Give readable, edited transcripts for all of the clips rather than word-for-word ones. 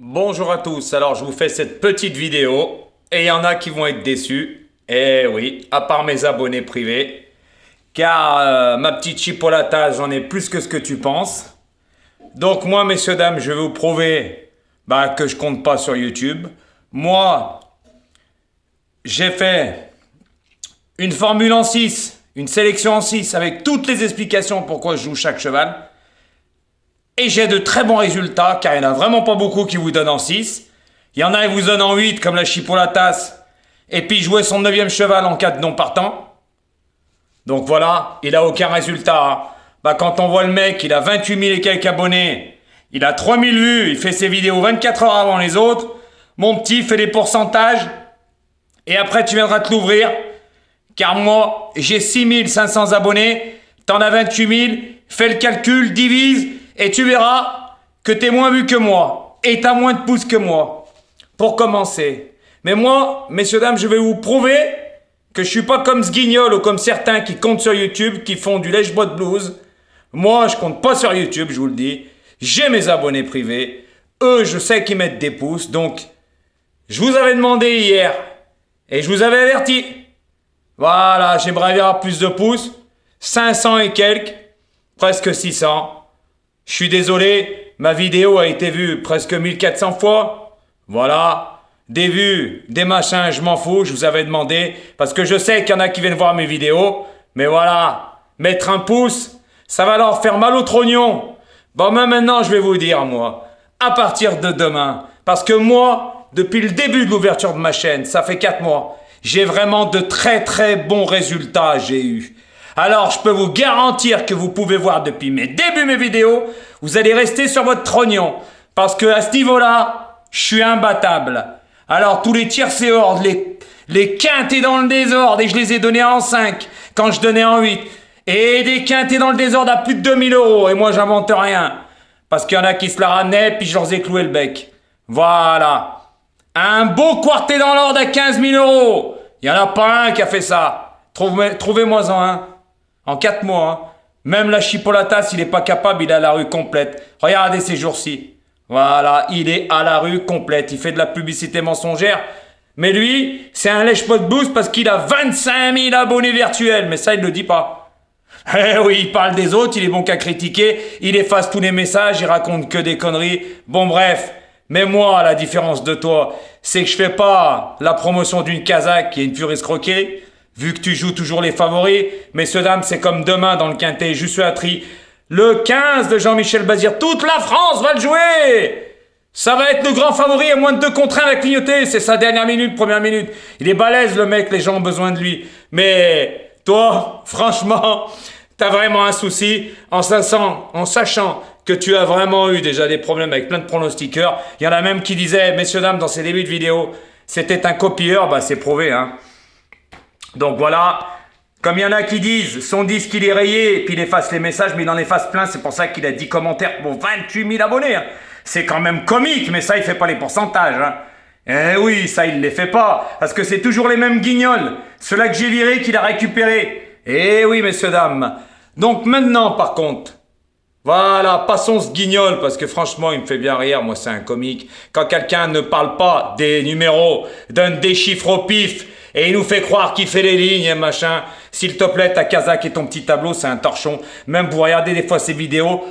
Bonjour à tous, alors je vous fais cette petite vidéo et il y en a qui vont être déçus. Eh oui, à part mes abonnés privés, car ma petite chipolata, j'en ai plus que ce que tu penses. Donc moi, messieurs, dames, je vais vous prouver que je compte pas sur YouTube. Moi, j'ai fait une formule en 6, une sélection en 6 avec toutes les explications pourquoi je joue chaque cheval. Et j'ai de très bons résultats, car il n'y en a vraiment pas beaucoup qui vous donnent en 6. Il y en a qui vous donnent en 8, comme la chipolatas. Et puis jouer son 9e cheval en 4 non partant. Donc voilà, il n'a aucun résultat. Quand on voit le mec, il a 28 000 et quelques abonnés. Il a 3000 vues, il fait ses vidéos 24 heures avant les autres. Mon petit, fait les pourcentages. Et après, tu viendras te l'ouvrir. Car moi, j'ai 6500 abonnés. T'en as 28 000. Fais le calcul, divise. Et tu verras que t'es moins vu que moi. Et t'as moins de pouces que moi. Pour commencer. Mais moi, messieurs, dames, je vais vous prouver que je suis pas comme ce guignol ou comme certains qui comptent sur YouTube, qui font du lèche-bois de blues. Moi, je compte pas sur YouTube, je vous le dis. J'ai mes abonnés privés. Eux, je sais qu'ils mettent des pouces. Donc, je vous avais demandé hier. Et je vous avais averti. Voilà, j'aimerais avoir plus de pouces. 500 et quelques. Presque 600. Je suis désolé, ma vidéo a été vue presque 1400 fois. Voilà, des vues, des machins, je m'en fous, je vous avais demandé. Parce que je sais qu'il y en a qui viennent voir mes vidéos. Mais voilà, mettre un pouce, ça va leur faire mal au trognon. Maintenant, je vais vous dire, moi, à partir de demain. Parce que moi, depuis le début de l'ouverture de ma chaîne, ça fait 4 mois, j'ai vraiment de très très bons résultats, j'ai eu. Alors, je peux vous garantir que vous pouvez voir depuis mes débuts mes vidéos, vous allez rester sur votre trognon. Parce que à ce niveau-là, je suis imbattable. Alors, tous les tierces et ordres, les quintés dans le désordre, et je les ai donnés en 5, quand je donnais en 8. Et des quintés dans le désordre à plus de 2000 €. Et moi, j'invente rien. Parce qu'il y en a qui se la ramenaient, puis je leur ai cloué le bec. Voilà. Un beau quarté dans l'ordre à 15 000 €. Il n'y en a pas un qui a fait ça. Trouvez-moi-en un. En 4 mois, hein. Même la chipolatas, il n'est pas capable, il est à la rue complète. Regardez ces jours-ci. Voilà, il est à la rue complète. Il fait de la publicité mensongère. Mais lui, c'est un lèche-pot de boost parce qu'il a 25 000 abonnés virtuels. Mais ça, il ne le dit pas. Eh oui, il parle des autres, il est bon qu'à critiquer. Il efface tous les messages, il raconte que des conneries. Bon, bref. Mais moi, la différence de toi, c'est que je fais pas la promotion d'une Kazakh qui est une pure escroquerie. Vu que tu joues toujours les favoris, messieurs, dames, c'est comme demain dans le Quintet, je suis à Tri. Le 15 de Jean-Michel Bazir, toute la France va le jouer. Ça va être le grand favori à moins de 2 contre 1 à clignoter. C'est sa dernière minute, première minute. Il est balèze, le mec, les gens ont besoin de lui. Mais toi, franchement, t'as vraiment un souci en sachant que tu as vraiment eu déjà des problèmes avec plein de pronostiqueurs. Il y en a même qui disaient, messieurs, dames, dans ses débuts de vidéo, c'était un copieur. C'est prouvé, hein. Donc voilà, comme il y en a qui disent, son disque il est rayé, et puis il efface les messages, mais il en efface plein, c'est pour ça qu'il a 10 commentaires pour 28 000 abonnés. Hein. C'est quand même comique, mais ça il fait pas les pourcentages. Hein. Eh oui, ça il les fait pas, parce que c'est toujours les mêmes guignols, ceux-là que j'ai virés qu'il a récupérés. Eh oui, messieurs, dames. Donc maintenant, par contre, voilà, passons ce guignol, parce que franchement, il me fait bien rire, moi c'est un comique. Quand quelqu'un ne parle pas des numéros, donne des chiffres au pif, et il nous fait croire qu'il fait les lignes et machin. S'il te plaît, ta Kazakh et ton petit tableau, c'est un torchon. Même pour regarder des fois ses vidéos.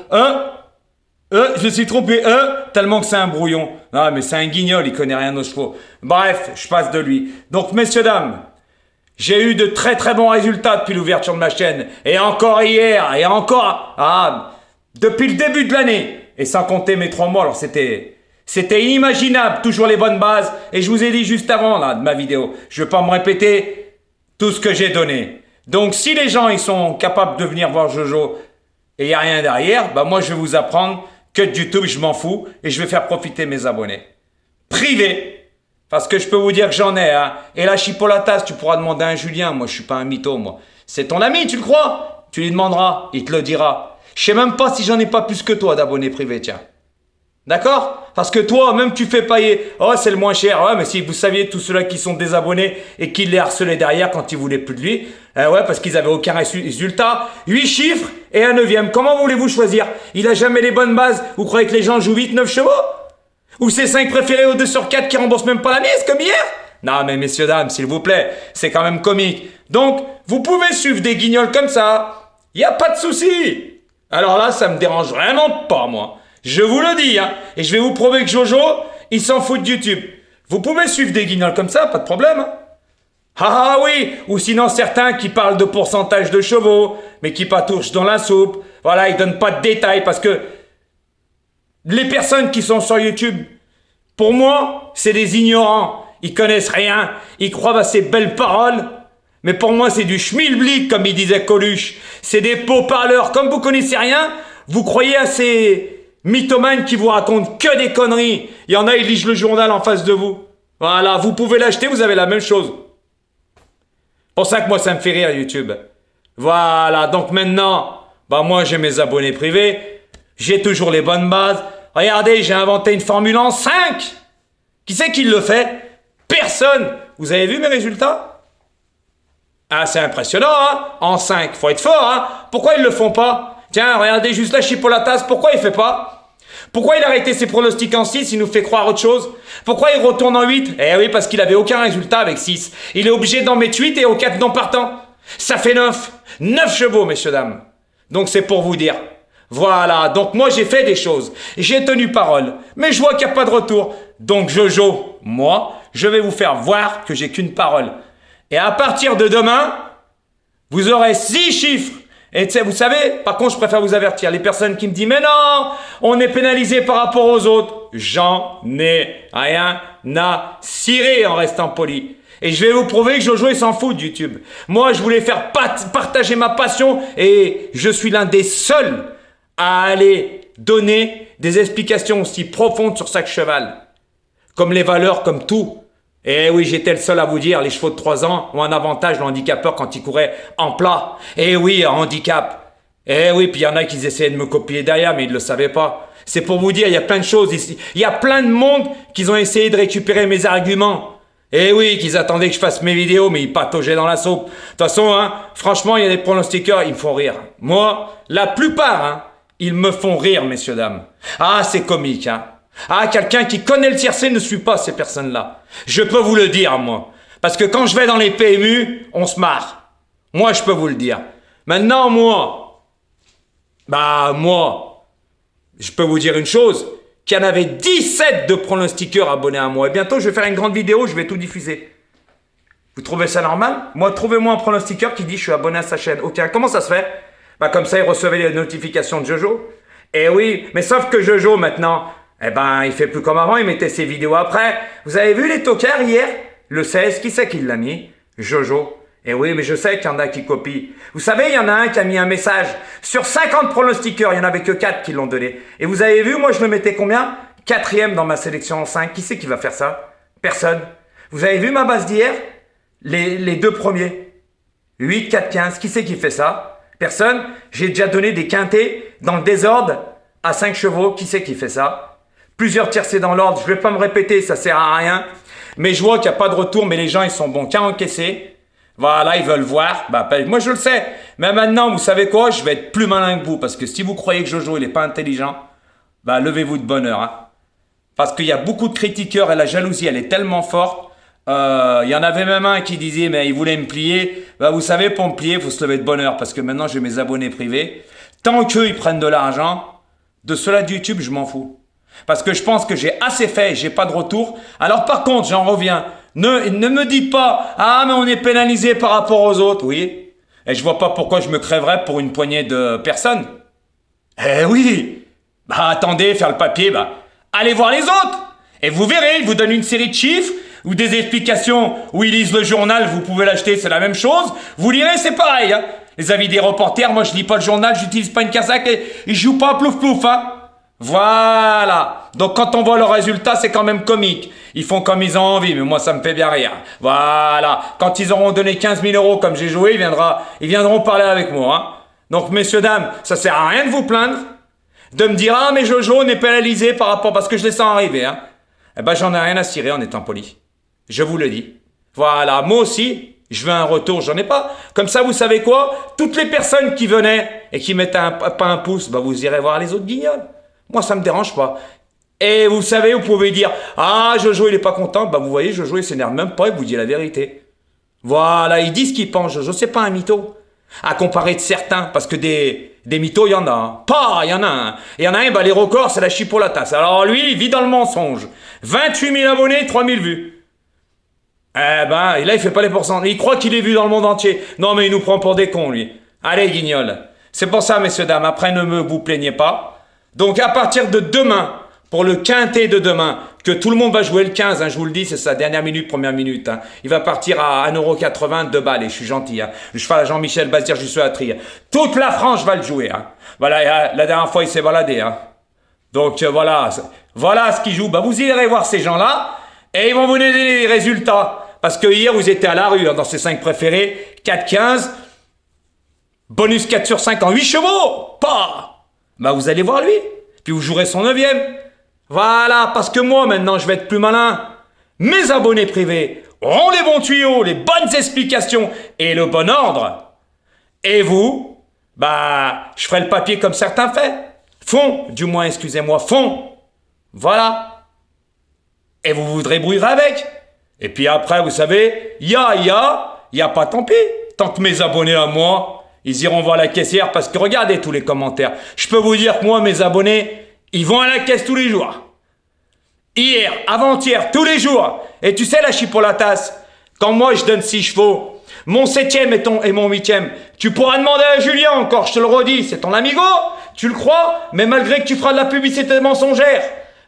Je me suis trompé. Tellement que c'est un brouillon. Non, mais c'est un guignol, il connaît rien aux chevaux. Bref, je passe de lui. Donc, messieurs, dames, j'ai eu de très très bons résultats depuis l'ouverture de ma chaîne. Et encore hier, et encore... depuis le début de l'année. Et sans compter mes 3 mois, alors C'était inimaginable, toujours les bonnes bases. Et je vous ai dit juste avant là, de ma vidéo, je ne vais pas me répéter tout ce que j'ai donné. Donc si les gens ils sont capables de venir voir Jojo et il n'y a rien derrière, moi je vais vous apprendre que de YouTube je m'en fous et je vais faire profiter mes abonnés. Privé, parce que je peux vous dire que j'en ai. Hein. Et la chipolatas, tu pourras demander à un Julien, moi je suis pas un mytho moi. C'est ton ami, tu le crois? Tu lui demanderas, il te le dira. Je sais même pas si j'en ai pas plus que toi d'abonnés privés, tiens. D'accord? Parce que toi, même tu fais payer. Oh, c'est le moins cher. Ouais, mais si vous saviez tous ceux-là qui sont désabonnés et qui les harcelaient derrière quand ils voulaient plus de lui. Ouais, parce qu'ils avaient aucun résultat. 8 chiffres et un 9e. Comment voulez-vous choisir? Il a jamais les bonnes bases. Vous croyez que les gens jouent 8, 9 chevaux? Ou ces 5 préférés au 2 sur 4 qui remboursent même pas la mise, comme hier? Non, mais messieurs, dames, s'il vous plaît, c'est quand même comique. Donc, vous pouvez suivre des guignols comme ça. Y a pas de souci. Alors là, ça me dérange vraiment pas, moi. Je vous le dis, hein. Et je vais vous prouver que Jojo, il s'en fout de YouTube. Vous pouvez suivre des guignols comme ça, pas de problème, hein. Ah oui, ou sinon certains qui parlent de pourcentage de chevaux, mais qui patouchent dans la soupe. Voilà, ils donnent pas de détails parce que les personnes qui sont sur YouTube, pour moi, c'est des ignorants. Ils connaissent rien, ils croient à ces belles paroles. Mais pour moi, c'est du schmilblick, comme il disait Coluche. C'est des beaux-parleurs. Comme vous connaissez rien, vous croyez à ces mythomanes qui vous racontent que des conneries. Il y en a, ils lisent le journal en face de vous. Voilà, vous pouvez l'acheter, vous avez la même chose. Pour ça que moi, ça me fait rire, YouTube. Voilà, donc maintenant, moi, j'ai mes abonnés privés. J'ai toujours les bonnes bases. Regardez, j'ai inventé une formule en 5. Qui c'est qui le fait? Personne. Vous avez vu mes résultats? Ah, c'est impressionnant, hein? En 5. Faut être fort, hein? Pourquoi ils le font pas? Tiens, regardez juste là, Chipolatas, pourquoi il fait pas? Pourquoi il a arrêté ses pronostics en 6, il nous fait croire autre chose? Pourquoi il retourne en 8? Eh oui, parce qu'il avait aucun résultat avec 6. Il est obligé d'en mettre 8 et au 4 non partant. Ça fait 9. 9 chevaux, messieurs, dames. Donc c'est pour vous dire. Voilà, donc moi j'ai fait des choses. J'ai tenu parole. Mais je vois qu'il n'y a pas de retour. Donc Jojo, moi, je vais vous faire voir que j'ai qu'une parole. Et à partir de demain, vous aurez 6 chiffres. Et vous savez, par contre, je préfère vous avertir, les personnes qui me disent « Mais non, on est pénalisé par rapport aux autres. » J'en ai rien à cirer en restant poli. Et je vais vous prouver que Jojo, il s'en fout de YouTube. Moi, je voulais faire partager ma passion et je suis l'un des seuls à aller donner des explications aussi profondes sur chaque cheval. Comme les valeurs, comme tout. Et oui, j'étais le seul à vous dire, les chevaux de 3 ans ont un avantage, le handicapeur, quand ils couraient en plat. Et oui, un handicap. Et oui, puis il y en a qui essayaient de me copier derrière, mais ils ne le savaient pas. C'est pour vous dire, il y a plein de choses ici. Il y a plein de monde qui ont essayé de récupérer mes arguments. Et oui, qu'ils attendaient que je fasse mes vidéos, mais ils pataugeaient dans la soupe. De toute façon, hein, franchement, il y a des pronostiqueurs, ils me font rire. Moi, la plupart, hein, ils me font rire, messieurs, dames. Ah, c'est comique, hein. Ah, quelqu'un qui connaît le tiercé ne suit pas ces personnes-là. Je peux vous le dire, moi. Parce que quand je vais dans les PMU, on se marre. Moi, je peux vous le dire. Maintenant, moi, je peux vous dire une chose, qu'il y en avait 17 de pronostiqueurs abonnés à moi. Et bientôt, je vais faire une grande vidéo, je vais tout diffuser. Vous trouvez ça normal? Moi, trouvez-moi un pronostiqueur qui dit je suis abonné à sa chaîne. Ok, comment ça se fait? Comme ça, il recevait les notifications de Jojo. Eh oui, mais sauf que Jojo, maintenant, il fait plus comme avant, il mettait ses vidéos après. Vous avez vu les tocards hier? Le 16, qui c'est qui l'a mis? Jojo. Eh oui, mais je sais qu'il y en a qui copient. Vous savez, il y en a un qui a mis un message. Sur 50 pronostiqueurs, il n'y en avait que 4 qui l'ont donné. Et vous avez vu, moi je le mettais combien? 4e dans ma sélection en 5. Qui c'est qui va faire ça? Personne. Vous avez vu ma base d'hier? Les 2 premiers. 8, 4, 15. Qui c'est qui fait ça? Personne. J'ai déjà donné des quintés dans le désordre à 5 chevaux. Qui c'est qui fait ça? Plusieurs tiercés dans l'ordre, je ne vais pas me répéter, ça sert à rien. Mais je vois qu'il n'y a pas de retour, mais les gens, ils sont bons qu'à encaisser. Voilà, ils veulent voir. Moi, je le sais. Mais maintenant, vous savez quoi? Je vais être plus malin que vous. Parce que si vous croyez que Jojo, il n'est pas intelligent, levez-vous de bonne heure. Hein. Parce qu'il y a beaucoup de critiqueurs et la jalousie, elle est tellement forte. Il y en avait même un qui disait, mais il voulait me plier. Vous savez, pour me plier, il faut se lever de bonne heure. Parce que maintenant, j'ai mes abonnés privés. Tant qu'eux, ils prennent de l'argent, de cela de YouTube, je m'en fous. Parce que je pense que j'ai assez fait et j'ai pas de retour. Alors par contre, j'en reviens. Ne me dites pas, ah mais on est pénalisé par rapport aux autres. Oui. Et je vois pas pourquoi je me crèverais pour une poignée de personnes. Eh oui. Attendez, faire le papier, allez voir les autres. Et vous verrez, ils vous donnent une série de chiffres ou des explications où ils lisent le journal, vous pouvez l'acheter, c'est la même chose. Vous lirez, c'est pareil. Hein. Les avis des reporters, moi je lis pas le journal, j'utilise pas une casaque et je joue pas à plouf-plouf, hein. Voilà. Donc quand on voit le résultat, c'est quand même comique. Ils font comme ils ont envie, mais moi ça me fait bien rire. Voilà. Quand ils auront donné 15 000 € comme j'ai joué, ils viendront parler avec moi. Hein. Donc messieurs, dames, ça sert à rien de vous plaindre. De me dire, ah mais Jojo, on est pénalisé par rapport, parce que je les sens arriver. Hein. J'en ai rien à cirer en étant poli. Je vous le dis. Voilà. Moi aussi, je veux un retour, j'en ai pas. Comme ça, vous savez quoi? Toutes les personnes qui venaient et qui mettaient pas un pouce, vous irez voir les autres guignols. Moi, ça me dérange pas. Et vous savez, vous pouvez dire, ah, Jojo, il est pas content. Bah, vous voyez, Jojo, il s'énerve même pas, il vous dit la vérité. Voilà, il dit ce qu'il pense, Jojo, c'est pas un mytho. À comparer de certains, parce que des mythos, il y en a. Hein. Pas, il y en a un. Il y en a un, bah, les records, c'est la chipolatasse. Alors lui, il vit dans le mensonge. 28 000 abonnés, 3 000 vues. Eh ben, et là, il fait pas les pourcentages. Il croit qu'il est vu dans le monde entier. Non, mais il nous prend pour des cons, lui. Allez, guignol. C'est pour ça, messieurs, dames, après, ne vous plaignez pas. Donc, à partir de demain, pour le quintet de demain, que tout le monde va jouer le 15, hein, je vous le dis, c'est sa dernière minute, première minute. Hein. Il va partir à 1,80 €, 2 balles, et je suis gentil. Hein. Le cheval à Jean-Michel Bazir, je suis à Trier. Toute la France va le jouer. Hein. Voilà, la dernière fois, il s'est baladé. Hein. Donc, voilà ce qu'il joue. Bah, vous irez voir ces gens-là, et ils vont vous donner les résultats. Parce que hier, vous étiez à la rue, hein, dans ces 5 préférés, 4-15, bonus 4 sur 5 en 8 chevaux, pas. Bah, vous allez voir lui, puis vous jouerez son 9e. Voilà, parce que moi, maintenant, je vais être plus malin. Mes abonnés privés auront les bons tuyaux, les bonnes explications et le bon ordre. Et vous, bah, je ferai le papier comme certains font, du moins, excusez-moi, font. Voilà. Et vous vous débrouillerez avec. Et puis après, vous savez, y a pas, tant pis. Tant que mes abonnés à moi, ils iront voir la caissière parce que regardez tous les commentaires. Je peux vous dire que moi, mes abonnés, ils vont à la caisse tous les jours. Hier, avant-hier, tous les jours. Et tu sais, la chipolatasse, quand moi je donne 6 chevaux, mon 7e et mon 8e, tu pourras demander à Julien encore, je te le redis, c'est ton amigo, tu le crois, mais malgré que tu feras de la publicité mensongère.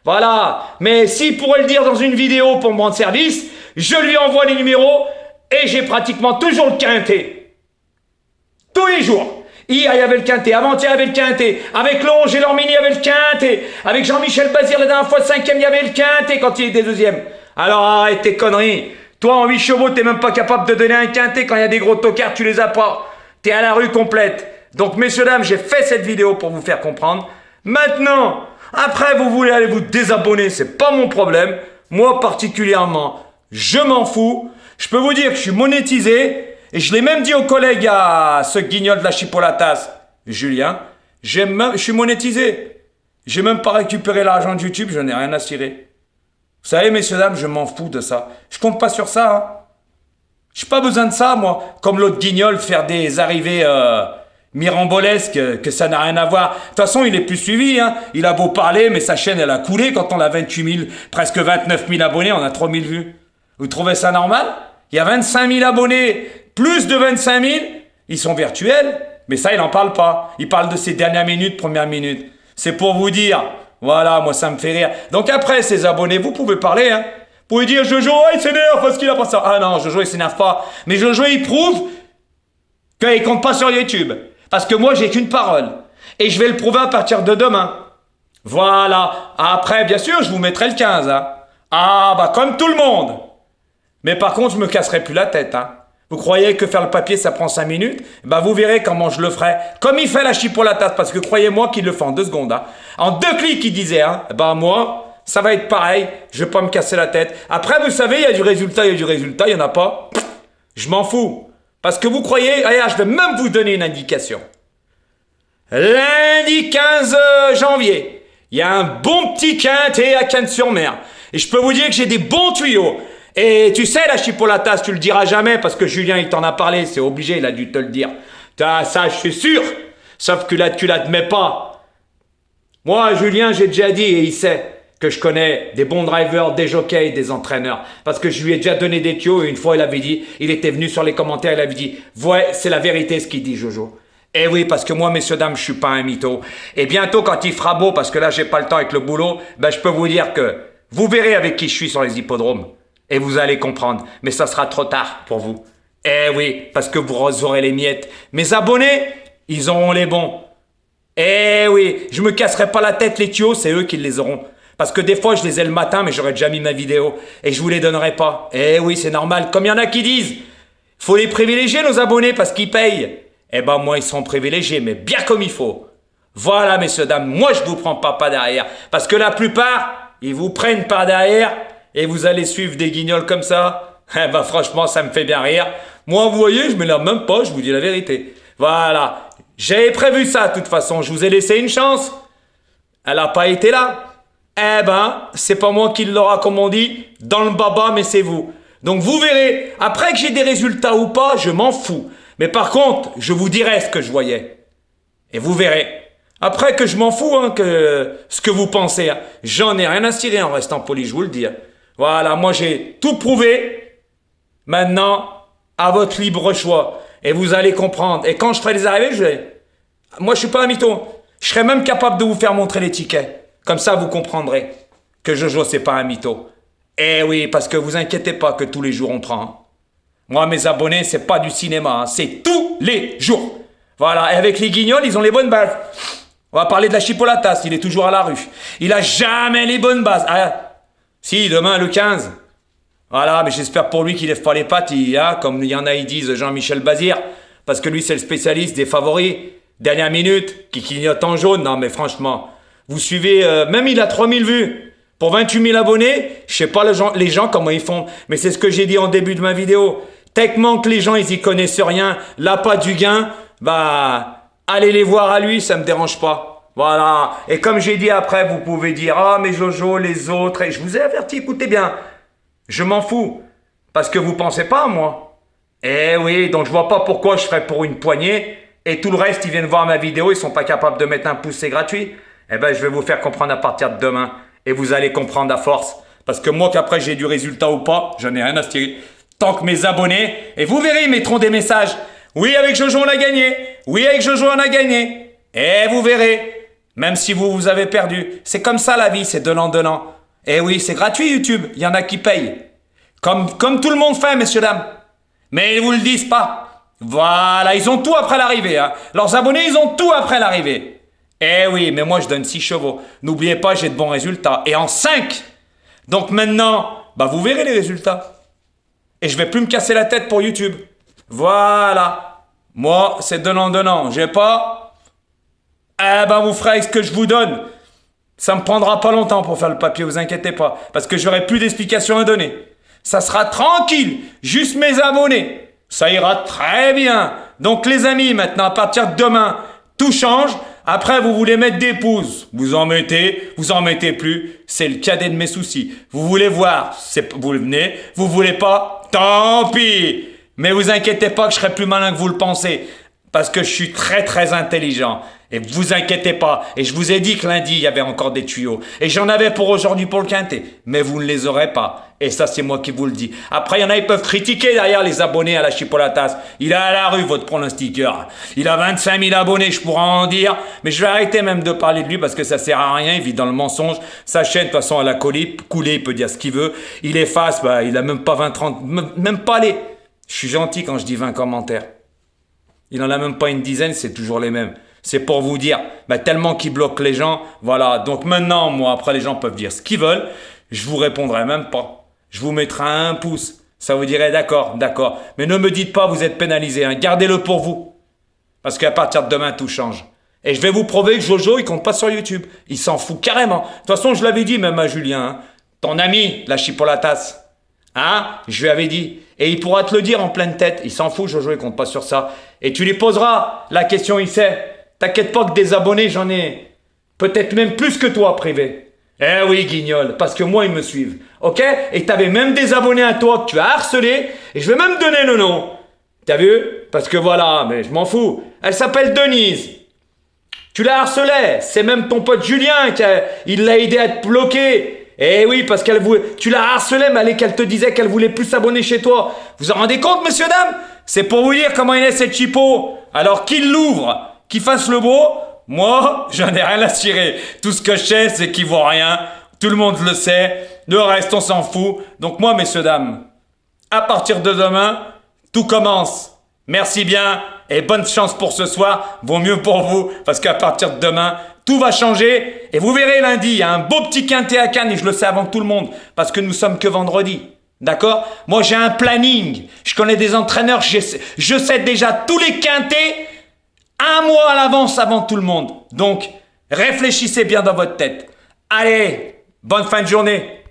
Voilà, mais s'il pourrait le dire dans une vidéo pour me rendre service, je lui envoie les numéros et j'ai pratiquement toujours le quintet. Tous les jours. Hier, il y avait le quintet. Avant-hier, il y avait le quintet. Avec Longe et Lormini, il y avait le quintet. Avec Jean-Michel Bazir, la dernière fois, le 5e, il y avait le quintet quand il était 2e. Alors arrête tes conneries. Toi, en 8 chevaux, t'es même pas capable de donner un quintet. Quand il y a des gros tocards, tu les as pas. T'es à la rue complète. Donc, messieurs, dames, j'ai fait cette vidéo pour vous faire comprendre. Maintenant, après, vous voulez aller vous désabonner, c'est pas mon problème. Moi, particulièrement, je m'en fous. Je peux vous dire que je suis monétisé. Et je l'ai même dit aux collègues, à ce guignol de la chipolatasse, Julien, je suis monétisé. J'ai même pas récupéré l'argent de YouTube, je n'ai rien à cirer. Vous savez, messieurs, dames, je m'en fous de ça. Je compte pas sur ça. Hein. J'ai pas besoin de ça, moi. Comme l'autre guignol, faire des arrivées mirambolesques, que ça n'a rien à voir. De toute façon, il est plus suivi. Hein. Il a beau parler, mais sa chaîne, elle a coulé quand on a 28 000, presque 29 000 abonnés, on a 3 000 vues. Vous trouvez ça normal? Il y a 25 000 abonnés, plus de 25 000, ils sont virtuels, mais ça, il n'en parle pas. Il parle de ses dernières minutes, premières minutes. C'est pour vous dire, voilà, moi, ça me fait rire. Donc après, ces abonnés, vous pouvez parler, hein. Vous pouvez dire, Jojo, il s'énerve parce qu'il a pas ça. Ah non, Jojo, il s'énerve pas. Mais Jojo, il prouve qu'il compte pas sur YouTube. Parce que moi, j'ai qu'une parole. Et je vais le prouver à partir de demain. Voilà. Après, bien sûr, je vous mettrai le 15, hein. Ah, bah, comme tout le monde. Mais par contre, je me casserai plus la tête, hein. Vous croyez que faire le papier, ça prend 5 minutes? Bah, vous verrez comment je le ferai. Comme il fait la chipolatasse, parce que croyez-moi qu'il le fait en 2 secondes, hein. En 2 clics, il disait, hein. Bah, moi, ça va être pareil. Je vais pas me casser la tête. Après, vous savez, il y a du résultat, il y en a pas. Je m'en fous. Parce que vous croyez, regarde, je vais même vous donner une indication. Lundi 15 janvier, il y a un bon petit quintet à Cannes-sur-Mer. Et je peux vous dire que j'ai des bons tuyaux. Et tu sais, la chipolatasse, tu le diras jamais parce que Julien, il t'en a parlé, c'est obligé, il a dû te le dire. Ça, je suis sûr. Sauf que là, tu l'admets pas. Moi, Julien, j'ai déjà dit et il sait que je connais des bons drivers, des jockeys, des entraîneurs. Parce que je lui ai déjà donné des tuyaux et une fois, il avait dit, il était venu sur les commentaires, il avait dit, ouais, c'est la vérité ce qu'il dit, Jojo. Eh oui, parce que moi, messieurs, dames, je suis pas un mytho. Et bientôt, quand il fera beau, parce que là, j'ai pas le temps avec le boulot, ben, je peux vous dire que vous verrez avec qui je suis sur les hippodromes. Et vous allez comprendre. Mais ça sera trop tard pour vous. Eh oui, parce que vous aurez les miettes. Mes abonnés, ils auront les bons. Eh oui, je me casserai pas la tête, les tuyaux, c'est eux qui les auront. Parce que des fois, je les ai le matin, mais j'aurais déjà mis ma vidéo. Et je vous les donnerai pas. Eh oui, c'est normal. Comme il y en a qui disent, faut les privilégier, nos abonnés, parce qu'ils payent. Eh ben, moi, ils sont privilégiés, mais bien comme il faut. Voilà, messieurs, dames, moi, je vous prends pas derrière. Parce que la plupart, ils vous prennent par derrière. Et vous allez suivre des guignols comme ça? Eh ben franchement, ça me fait bien rire. Moi, vous voyez, je m'énerve même pas, je vous dis la vérité. Voilà. J'avais prévu ça, de toute façon. Je vous ai laissé une chance. Elle n'a pas été là. Eh ben, c'est pas moi qui l'aura, comme on dit, dans le baba, mais c'est vous. Donc vous verrez, après que j'ai des résultats ou pas, je m'en fous. Mais par contre, je vous dirai ce que je voyais. Et vous verrez. Après que je m'en fous, hein, que ce que vous pensez, hein. J'en ai rien à cirer en restant poli, je vous le dis. Hein. Voilà, moi j'ai tout prouvé. Maintenant, à votre libre choix. Et vous allez comprendre. Et quand je ferai les arrivées, moi je suis pas un mytho. Je serai même capable de vous faire montrer les tickets. Comme ça, vous comprendrez que Jojo, c'est pas un mytho. Eh oui, parce que vous inquiétez pas que tous les jours on prend. Hein. Moi, mes abonnés, c'est pas du cinéma. Hein. C'est tous les jours. Voilà, et avec les guignols, ils ont les bonnes bases. On va parler de la chipolatas, il est toujours à la rue. Il a jamais les bonnes bases. Ah, si, demain, le 15. Voilà, mais j'espère pour lui qu'il lève pas les pattes, comme il y en a, ils disent Jean-Michel Bazir, parce que lui, c'est le spécialiste des favoris. Dernière minute, qui clignote en jaune. Non, mais franchement, vous suivez, même il a 3000 vues. Pour 28 000 abonnés, je sais pas les gens comment ils font, mais c'est ce que j'ai dit en début de ma vidéo. Techniquement que les gens, ils y connaissent rien, là, pas du gain, bah, allez les voir à lui, ça me dérange pas. Voilà. Et comme j'ai dit après, vous pouvez dire, ah, mais Jojo, les autres, et je vous ai averti, écoutez bien, je m'en fous, parce que vous pensez pas à moi. Eh oui, donc je vois pas pourquoi je ferais pour une poignée, et tout le reste, ils viennent voir ma vidéo, ils sont pas capables de mettre un pouce, c'est gratuit. Eh ben, je vais vous faire comprendre à partir de demain, et vous allez comprendre à force. Parce que moi, qu'après j'ai du résultat ou pas, j'en ai rien à se tirer. Tant que mes abonnés, et vous verrez, ils mettront des messages. Oui, avec Jojo, on a gagné. Oui, avec Jojo, on a gagné. Et vous verrez, même si vous avez perdu. C'est comme ça la vie, c'est donnant. Et oui, c'est gratuit YouTube, il y en a qui payent. Comme tout le monde fait, messieurs, dames. Mais ils vous le disent pas. Voilà, ils ont tout après l'arrivée. Hein. Leurs abonnés, ils ont tout après l'arrivée. Eh oui, mais moi, je donne 6 chevaux. N'oubliez pas, j'ai de bons résultats. Et en 5. Donc maintenant, bah vous verrez les résultats. Et je vais plus me casser la tête pour YouTube. Voilà. Moi, c'est donnant. J'ai pas... Eh ben, vous ferez avec ce que je vous donne. Ça me prendra pas longtemps pour faire le papier, vous inquiétez pas. Parce que j'aurai plus d'explications à donner. Ça sera tranquille. Juste mes abonnés. Ça ira très bien. Donc les amis, maintenant, à partir de demain, tout change. Après, vous voulez mettre des pouces. Vous en mettez plus. C'est le cadet de mes soucis. Vous voulez voir, vous venez. Vous voulez pas, tant pis. Mais vous inquiétez pas que je serai plus malin que vous le pensez. Parce que je suis très intelligent. Et vous inquiétez pas. Et je vous ai dit que lundi, il y avait encore des tuyaux. Et j'en avais pour aujourd'hui pour le quintet. Mais vous ne les aurez pas. Et ça, c'est moi qui vous le dis. Après, il y en a, ils peuvent critiquer derrière les abonnés à la chipolatas. Il est à la rue, votre pronostiqueur. Il a 25 000 abonnés, je pourrais en dire. Mais je vais arrêter même de parler de lui parce que ça sert à rien. Il vit dans le mensonge. Sa chaîne, de toute façon, elle a coulé, il peut dire ce qu'il veut. Il efface, bah, il a même pas 20, 30, même pas les... Je suis gentil quand je dis 20 commentaires. Il en a même pas une dizaine, c'est toujours les mêmes. C'est pour vous dire, bah, tellement qu'il bloque les gens, voilà. Donc maintenant, moi, après, les gens peuvent dire ce qu'ils veulent. Je vous répondrai même pas. Je vous mettrai un pouce. Ça vous dirait d'accord. Mais ne me dites pas, vous êtes pénalisé. Hein. Gardez-le pour vous. Parce qu'à partir de demain, tout change. Et je vais vous prouver que Jojo, il compte pas sur YouTube. Il s'en fout carrément. De toute façon, je l'avais dit même à Julien. Hein. Ton ami, la chipolatas. Hein? Je lui avais dit. Et il pourra te le dire en pleine tête. Il s'en fout, Jojo, il compte pas sur ça. Et tu lui poseras la question, il sait. T'inquiète pas que des abonnés, j'en ai peut-être même plus que toi, privé. Eh oui, guignol, parce que moi, ils me suivent. Ok? Et t'avais même des abonnés à toi que tu as harcelé. Et je vais même donner le nom. T'as vu? Parce que voilà, mais je m'en fous. Elle s'appelle Denise. Tu la harcelais. C'est même ton pote Julien il l'a aidé à te bloquer. Eh oui, parce tu la harcelais, mais qu'elle te disait qu'elle voulait plus s'abonner chez toi. Vous en rendez compte, messieurs, dames? C'est pour vous dire comment il est, cette chipo. Alors qu'il l'ouvre, qu'il fasse le beau, moi, j'en ai rien à cirer. Tout ce que je sais, c'est qu'il vaut rien. Tout le monde le sait. Le reste, on s'en fout. Donc moi, messieurs, dames, à partir de demain, tout commence. Merci bien et bonne chance pour ce soir. Vaut mieux pour vous, parce qu'à partir de demain, tout va changer. Et vous verrez lundi, il y a un beau petit quintet à Cannes, et je le sais avant tout le monde, parce que nous sommes que vendredi. D'accord? Moi, j'ai un planning. Je connais des entraîneurs. Je sais déjà tous les quintets 1 mois à l'avance avant tout le monde. Donc, réfléchissez bien dans votre tête. Allez, bonne fin de journée.